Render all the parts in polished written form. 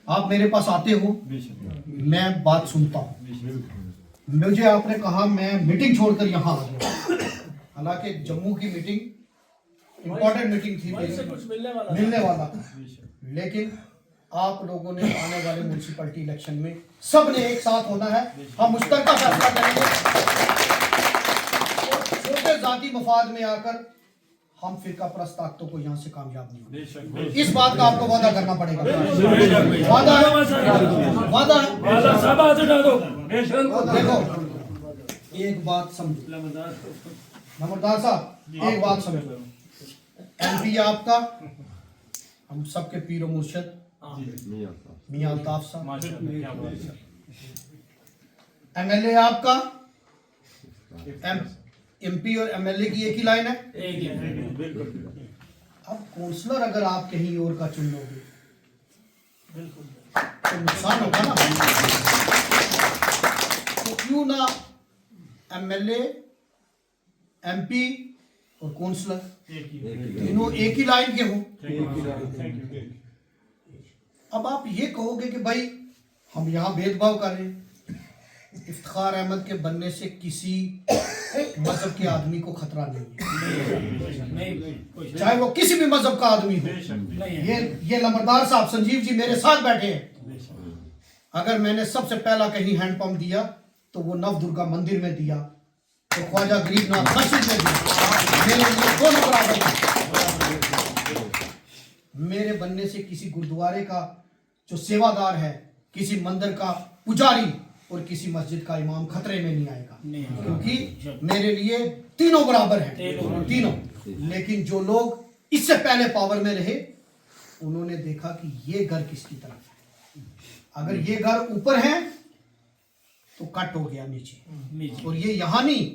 आप मेरे पास आते हो, मैं बात सुनता हूँ। मुझे आपने कहा मैं मीटिंग छोड़कर यहाँ आ गया, हालांकि जम्मू की मीटिंग इम्पोर्टेंट मीटिंग थी, मिलने वाला था, लेकिन आप लोगों ने आने वाले म्यूनसिपैलिटी इलेक्शन में सब ने एक साथ होना है। हम मुश्तरका फैसला करेंगे और छोटे जाती मफाद में आकर हम फिरका परस्त ताकतों को यहाँ से कामयाब नहीं होंगे। इस बात का आपको वादा करना पड़ेगा। वादा है, वादा है। देखो एक बात समझो नंबरदार साहब, एक बात समझो, एमपी आपका, हम सबके पीरो मुर्शद मियां अल्ताफ साहब, एमएलए आपका, एमपी और एमएलए की एक ही लाइन है। अब काउंसलर अगर आप कहीं और का चुन लोगे तो नुकसान होगा ना। तो क्यों ना एमएलए, एमपी और काउंसलर तीनों एक ही लाइन के हों। अब आप ये कहोगे कि भाई हम यहाँ भेदभाव कर रहे हैं। इफ्तिखार अहमद के बनने से किसी मजहब के आदमी को खतरा नहीं है, चाहे वो किसी भी मजहब का आदमी हो। ये लंबरदार साहब संजीव जी मेरे साथ बैठे हैं। अगर मैंने सबसे पहला कहीं हैंडपंप दिया तो वो नव दुर्गा मंदिर में दिया, तो ख्वाजा गरीबनाथ मस्जिद में दिया। मेरे लिए दोनों बराबर हैं। मेरे बनने से किसी गुरुद्वारे का जो सेवादार है, किसी मंदिर का पुजारी और किसी मस्जिद का इमाम खतरे में नहीं आएगा, क्योंकि मेरे लिए तीनों बराबर हैं, तीनों। लेकिन जो लोग इससे पहले पावर में रहे उन्होंने देखा कि ये घर किसकी तरफ है। अगर ये घर ऊपर है तो कट हो गया नीचे, और ये यहां नहीं,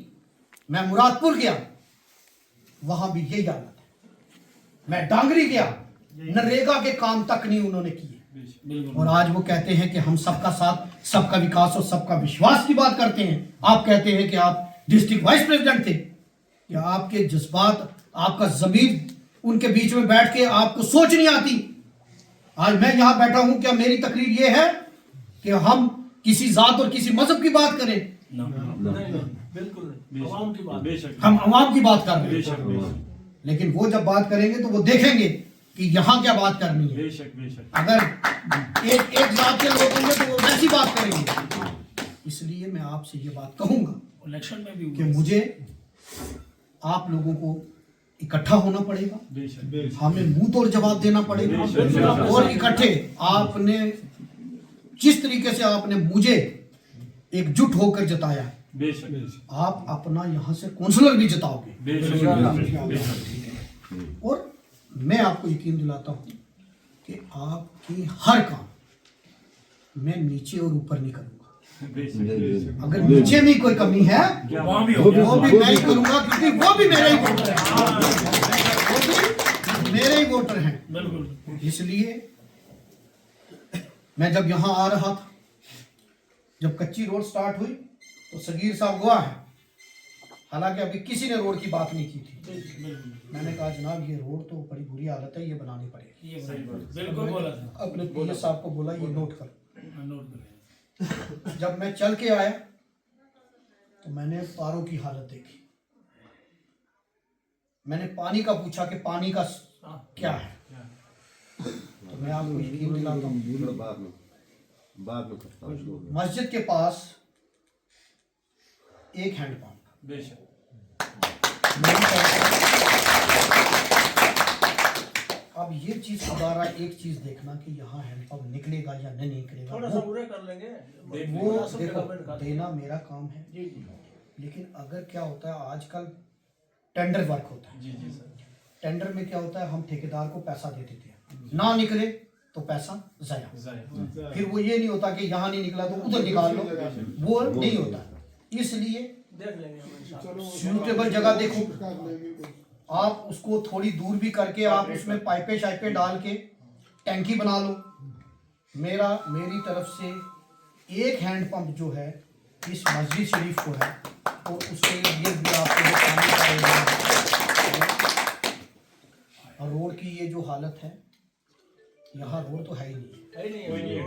मैं मुरादपुर गया वहां भी यही हालत है। मैं डांगरी गया, नरेगा के काम तक नहीं उन्होंने किए। और आज वो कहते हैं कि हम सबका साथ, सबका विकास और सबका विश्वास की बात करते हैं। आप कहते हैं कि आप डिस्ट्रिक्ट वाइस प्रेसिडेंट थे, क्या आपके जज्बात, आपका जमीर उनके बीच में बैठ के आपको सोच नहीं आती? आज मैं यहां बैठा हूं, क्या मेरी तकरीर ये है कि हम किसी जात और किसी मजहब की बात करें? हम अवाम की बात कर रहे हैं। लेकिन वो जब बात करेंगे तो वो देखेंगे कि यहाँ क्या बात करनी है। अगर एक जात के लोग होंगे तो वो वैसी बात करेंगे। इसलिए मैं आपसे ये बात कहूंगा इलेक्शन में भी कि मुझे आप लोगों को इकट्ठा होना पड़ेगा, हमें मुंह तोड़ जवाब देना पड़ेगा, और इकट्ठे आपने जिस तरीके से आपने मुझे एकजुट होकर जताया, आप अपना यहाँ से काउंसलर भी जताओगे। और मैं आपको यकीन दिलाता हूँ कि आपकी हर काम मैं नीचे और ऊपर नहीं करूँगा। अगर नीचे में कोई कमी है वो भी मैं ही करूँगा, क्योंकि वो भी मेरे ही वोटर हैं, वो भी मेरे ही वोटर हैं। इसलिए मैं जब यहाँ आ रहा था, जब कच्ची रोड स्टार्ट हुई तो सगीर साहब हुआ है, हालांकि अभी किसी ने रोड की बात नहीं की थी। मैंने कहा जनाब ये रोड तो बड़ी बुरी हालत है, ये बनानी पड़ेगी। बिल्कुल बोला था, अपने पीएस साहब को बोला ये नोट कर। जब मैं चल के आया तो मैंने पारों की हालत देखी। मैंने पानी का पूछा कि पानी का क्या है, तो मैं आपको यकीन दिलाता हूँ, मस्जिद के पास एक हैंडपंप। अब ये चीज दोबारा एक चीज देखना कि यहाँ हैंडपंप निकलेगा या नहीं निकलेगा, थोड़ा सा पूरे कर लेंगे। वो देखो देना मेरा काम है। लेकिन अगर क्या होता है आजकल टेंडर वर्क होता है। टेंडर में क्या होता है, हम ठेकेदार को पैसा दे देते हैं, ना निकले तो पैसा जाया। फिर वो ये नहीं होता कि यहाँ नहीं निकला तो उधर निकाल लो, वो नहीं होता। इसलिए सूटेबल जगह देखो, आप उसको थोड़ी दूर भी करके आप उसमें पाइपें शाइपें डाल के टैंकी बना लो। मेरी तरफ से एक हैंडपंप जो है इस मस्जिद शरीफ को है, तो उसके लिए भी आपको पानी का और रोड की ये जो हालत है, यहाँ रोड तो है ही नहीं।